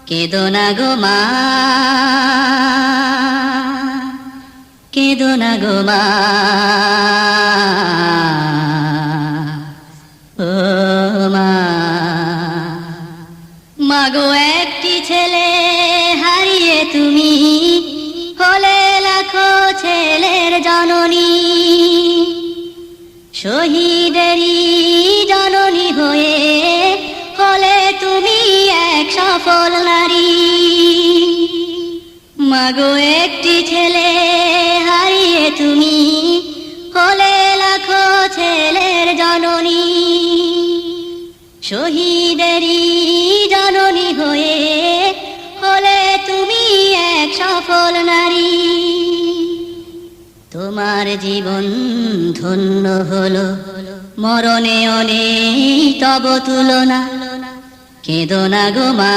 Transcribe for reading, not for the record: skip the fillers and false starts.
কেঁদো না গো মা, কেঁদো না গো মা, ও মা। মাগো একটি ছেলে হারিয়ে তুমি হলে লাখো ছেলের জননী, শহীদেরই জননী হয়ে হলে তুমি এক সফল নারী। মাগো একটি ছেলে হারিয়ে তুমি হলে লাখো ছেলের জননী, শহীদেরই জননী হয়ে হলে তুমি এক সফল নারী। তোমার জীবন ধন্য হলো, মরণে অনেক তব তুলনা। কেঁদো না গো মা।